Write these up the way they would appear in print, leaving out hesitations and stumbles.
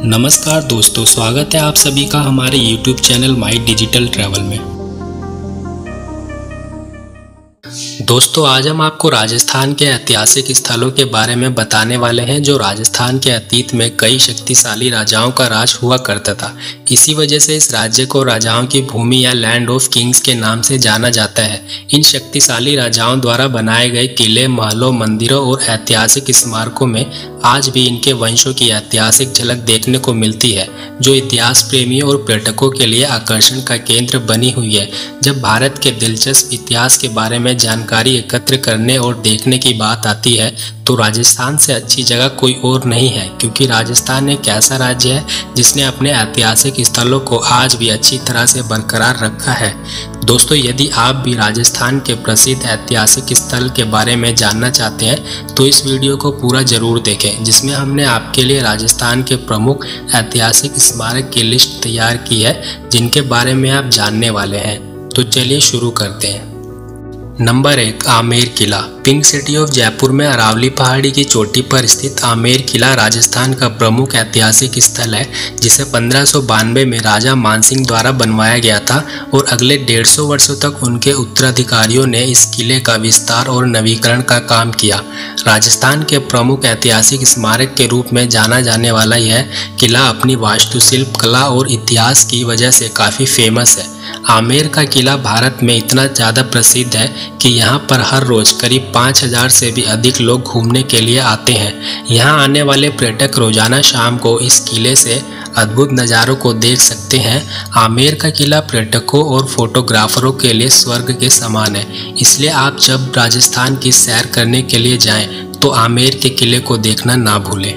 नमस्कार दोस्तों, स्वागत है आप सभी का हमारे YouTube channel my digital travel में। दोस्तों, आज हम आपको राजस्थान के ऐतिहासिक स्थलों के बारे में बताने वाले हैं जो राजस्थान के अतीत में कई शक्तिशाली राजाओं का राज हुआ करता था। इसी वजह से इस राज्य को राजाओं की भूमि या लैंड ऑफ किंग्स के नाम से जाना जाता है। इन शक्तिशाली राजाओं द्वारा बनाए गए किले, महलों, मंदिरों और ऐतिहासिक स्मारकों में आज भी इनके वंशों की ऐतिहासिक झलक देखने को मिलती है, जो इतिहास प्रेमियों और पर्यटकों के लिए आकर्षण का केंद्र बनी हुई है। जब भारत के दिलचस्प इतिहास के बारे में जानकारी एकत्र करने और देखने की बात आती है तो राजस्थान से अच्छी जगह कोई और नहीं है, क्योंकि राजस्थान एक ऐसा राज्य है जिसने अपने ऐतिहासिक स्थलों को आज भी अच्छी तरह से बरकरार रखा है। दोस्तों, यदि आप भी राजस्थान के प्रसिद्ध ऐतिहासिक स्थल के बारे में जानना चाहते हैं तो इस वीडियो को पूरा जरूर देखें, जिसमें हमने आपके लिए राजस्थान के प्रमुख ऐतिहासिक स्मारक की लिस्ट तैयार की है जिनके बारे में आप जानने वाले हैं। तो चलिए शुरू करते हैं। Number 1, Amer Qila. Pink city of Jaipur में अरावली पहाड़ी की चोटी पर स्थित आमेर किला राजस्थान का प्रमुख ऐतिहासिक स्थल है, जिसे 1592 में राजा मानसिंह द्वारा बनवाया गया था और अगले 150 वर्षों तक उनके उत्तराधिकारियों ने इस किले का विस्तार और नवीकरण का काम किया। राजस्थान के प्रमुख ऐतिहासिक स्मारक के रूप में जाना जाने वाला यह किला अपनी वास्तुशिल्प कला और इतिहास की वजह से काफ़ी फेमस है। आमेर का किला भारत में इतना ज़्यादा प्रसिद्ध है कि यहाँ पर हर रोज़ करीब 5000 से भी अधिक लोग घूमने के लिए आते हैं। यहाँ आने वाले पर्यटक रोजाना शाम को इस किले से अद्भुत नज़ारों को देख सकते हैं। आमेर का किला पर्यटकों और फोटोग्राफरों के लिए स्वर्ग के समान है, इसलिए आप जब राजस्थान की सैर करने के लिए जाएं तो आमेर के किले को देखना ना भूलें।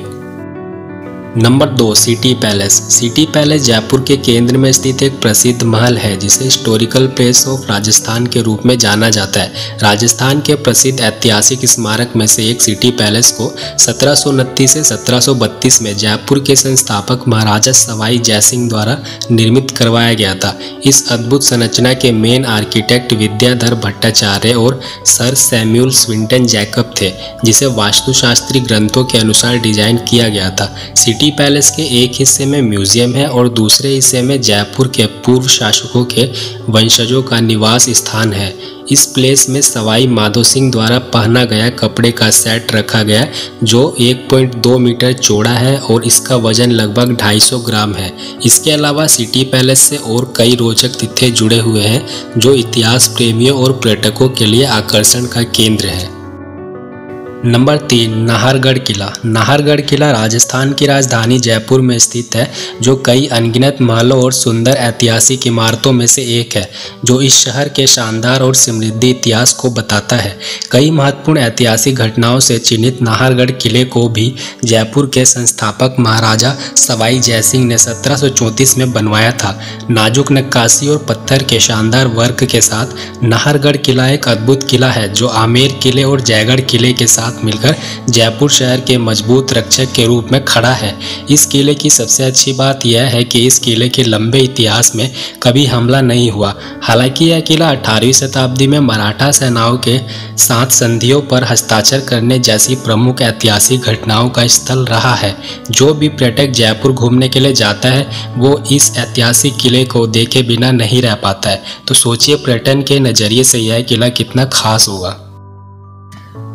Number 2, city palace. City palace Jaipur के केंद्र में स्थित एक प्रसिद्ध महल है जिसे हिस्टोरिकल प्लेस ऑफ राजस्थान के रूप में जाना जाता है। राजस्थान के प्रसिद्ध ऐतिहासिक स्मारक में से एक सिटी पैलेस को 1729 से 1732 में जयपुर के संस्थापक महाराजा सवाई जयसिंह द्वारा निर्मित करवाया गया था। इस अद्भुत संरचना के मेन आर्किटेक्ट विद्याधर भट्टाचार्य और सर सैमुअल स्विंटन जैकब थे, जिसे वास्तुशास्त्री ग्रंथों के अनुसार डिजाइन किया गया था। सिटी पैलेस के एक हिस्से में म्यूजियम है और दूसरे हिस्से में जयपुर के पूर्व शासकों के वंशजों का निवास स्थान है। इस प्लेस में सवाई माधो सिंह द्वारा पहना गया कपड़े का सेट रखा गया, जो 1.2 मीटर चौड़ा है और इसका वजन लगभग 250 ग्राम है। इसके अलावा सिटी पैलेस से और कई रोचक तथ्य जुड़े हुए हैं जो इतिहास प्रेमियों और पर्यटकों के लिए आकर्षण का केंद्र है। नंबर 3, नाहरगढ़ किला। नाहरगढ़ किला राजस्थान की राजधानी जयपुर में स्थित है, जो कई अनगिनत महलों और सुंदर ऐतिहासिक इमारतों में से एक है, जो इस शहर के शानदार और समृद्ध इतिहास को बताता है। कई महत्वपूर्ण ऐतिहासिक घटनाओं से चिन्हित नाहरगढ़ किले को भी जयपुर के संस्थापक महाराजा सवाई जयसिंह ने 1734 में बनवाया था। नाजुक नक्काशी और पत्थर के शानदार वर्क के साथ नाहरगढ़ किला एक अद्भुत किला है, जो आमेर किले और जयगढ़ किले के साथ मिलकर जयपुर शहर के मजबूत रक्षक के रूप में खड़ा है। इस किले की सबसे अच्छी बात यह है कि इस किले के लंबे इतिहास में कभी हमला नहीं हुआ। हालांकि यह किला 18वीं शताब्दी में मराठा सेनाओं के साथ संधियों पर हस्ताक्षर करने जैसी प्रमुख ऐतिहासिक घटनाओं का स्थल रहा है। जो भी पर्यटक जयपुर घूमने के लिए जाता है वो इस ऐतिहासिक किले को देखे बिना नहीं रह पाता है। तो सोचिए पर्यटन के नज़रिए से यह किला कितना खास होगा।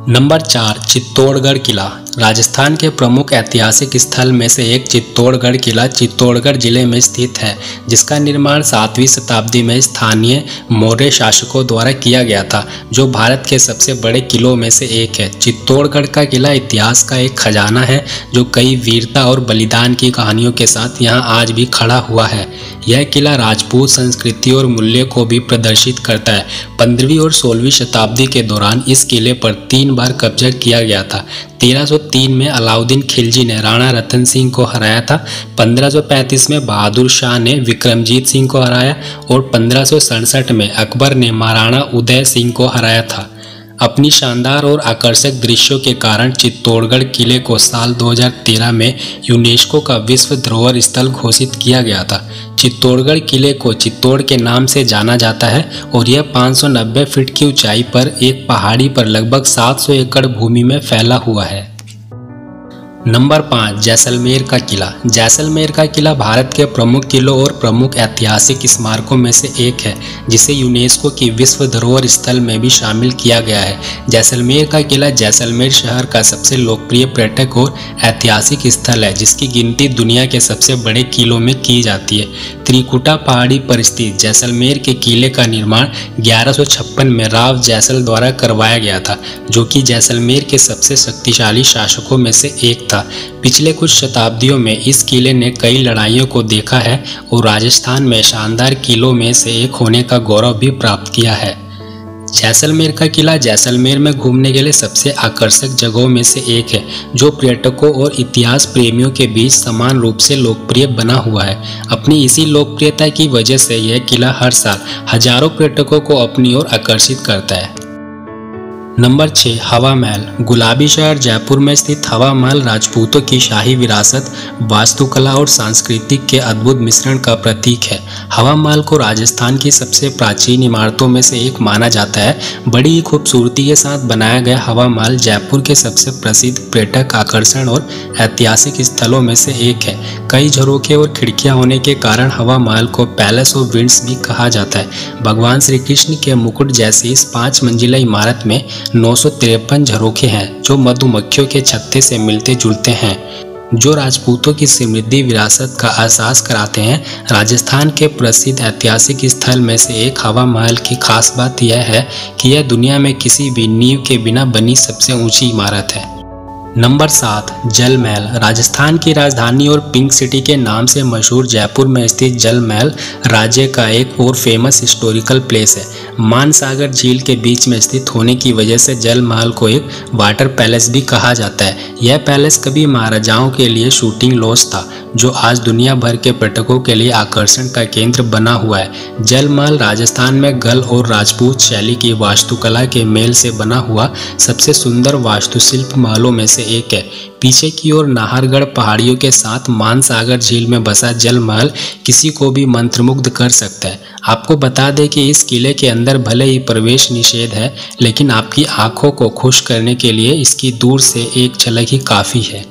नंबर 4, चित्तौड़गढ़ किला। राजस्थान के प्रमुख ऐतिहासिक स्थल में से एक चित्तौड़गढ़ किला चित्तौड़गढ़ जिले में स्थित है, जिसका निर्माण 7वीं शताब्दी में स्थानीय मौर्य शासकों द्वारा किया गया था, जो भारत के सबसे बड़े किलों में से एक है। चित्तौड़गढ़ का किला इतिहास का एक खजाना है, जो कई वीरता और बलिदान की कहानियों के साथ यहाँ आज भी खड़ा हुआ है। यह किला राजपूत संस्कृति और मूल्य को भी प्रदर्शित करता है। 15वीं और 16वीं शताब्दी के दौरान इस किले पर 3 बार कब्जा किया गया था। 1303 में अलाउद्दीन खिलजी ने राणा रतन सिंह को हराया था। 1535 में बहादुर शाह ने विक्रमजीत सिंह को हराया और 1567 में अकबर ने महाराणा उदय सिंह को हराया था। अपनी शानदार और आकर्षक दृश्यों के कारण चित्तौड़गढ़ किले को साल 2013 में यूनेस्को का विश्व धरोहर स्थल घोषित किया गया था। चित्तौड़गढ़ किले को चित्तौड़ के नाम से जाना जाता है और यह 590 फीट की ऊंचाई पर एक पहाड़ी पर लगभग 700 एकड़ भूमि में फैला हुआ है। नंबर 5, जैसलमेर का किला। जैसलमेर का किला भारत के प्रमुख किलों और प्रमुख ऐतिहासिक स्मारकों में से एक है, जिसे यूनेस्को की विश्व धरोहर स्थल में भी शामिल किया गया है। जैसलमेर का किला जैसलमेर शहर का सबसे लोकप्रिय पर्यटक और ऐतिहासिक स्थल है, जिसकी गिनती दुनिया के सबसे बड़े किलों में की जाती है। त्रिकुटा पहाड़ी पर स्थित जैसलमेर के किले का निर्माण 1156 में राव जैसल द्वारा करवाया गया था, जो कि जैसलमेर के सबसे शक्तिशाली शासकों में से एक था। पिछले कुछ शताब्दियों में इस किले ने कई लड़ाइयों को देखा है और राजस्थान में शानदार किलों में से एक होने का गौरव भी प्राप्त किया है। जैसलमेर का किला जैसलमेर में घूमने के लिए सबसे आकर्षक जगहों में से एक है, जो पर्यटकों और इतिहास प्रेमियों के बीच समान रूप से लोकप्रिय बना हुआ है। अपनी इसी लोकप्रियता की वजह से यह किला हर साल हजारों पर्यटकों को अपनी ओर आकर्षित करता है। नंबर 6, हवा महल। गुलाबी शहर जयपुर में स्थित हवा महल राजपूतों की शाही विरासत, वास्तुकला और सांस्कृतिक के अद्भुत मिश्रण का प्रतीक है। हवा महल को राजस्थान की सबसे प्राचीन इमारतों में से एक माना जाता है। बड़ी ही खूबसूरती के साथ बनाया गया हवा महल जयपुर के सबसे प्रसिद्ध पर्यटक आकर्षण और ऐतिहासिक स्थलों में से एक है। कई झरोखे और खिड़कियां होने के कारण हवा महल को पैलेस ऑफ विंड्स भी कहा जाता है। भगवान श्री कृष्ण के मुकुट जैसी इस 5 मंजिला इमारत में 953 झरोखे हैं, जो मधुमक्खियों के छत्ते से मिलते जुलते हैं, जो राजपूतों की समृद्धि विरासत का एहसास कराते हैं। राजस्थान के प्रसिद्ध ऐतिहासिक स्थल में से एक हवा महल की खास बात यह है कि यह दुनिया में किसी भी नींव के बिना बनी सबसे ऊंची इमारत है। नंबर 7, जल महल। राजस्थान की राजधानी और पिंक सिटी के नाम से मशहूर जयपुर में स्थित जल महल राज्य का एक और फेमस हिस्टोरिकल प्लेस है। मानसागर झील के बीच में स्थित होने की वजह से जल महल को एक वाटर पैलेस भी कहा जाता है। यह पैलेस कभी महाराजाओं के लिए शूटिंग लॉज था, जो आज दुनिया भर के पर्यटकों के लिए आकर्षण का केंद्र बना हुआ है। जल महल राजस्थान में गल और राजपूत शैली की वास्तुकला के मेल से बना हुआ सबसे सुंदर वास्तुशिल्प महलों में से एक है। पीछे की ओर नाहरगढ़ पहाड़ियों के साथ मानसागर झील में बसा जल महल किसी को भी मंत्रमुग्ध कर सकता है। आपको बता दें कि इस किले के अंदर भले ही प्रवेश निषेध है, लेकिन आपकी आंखों को खुश करने के लिए इसकी दूर से एक झलक ही काफ़ी है।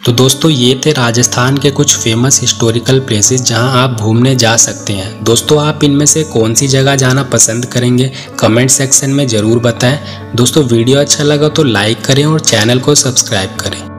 तो दोस्तों, ये थे राजस्थान के कुछ फेमस हिस्टोरिकल प्लेसेस जहां आप घूमने जा सकते हैं। दोस्तों, आप इनमें से कौन सी जगह जाना पसंद करेंगे, कमेंट सेक्शन में ज़रूर बताएं। दोस्तों, वीडियो अच्छा लगा तो लाइक करें और चैनल को सब्सक्राइब करें।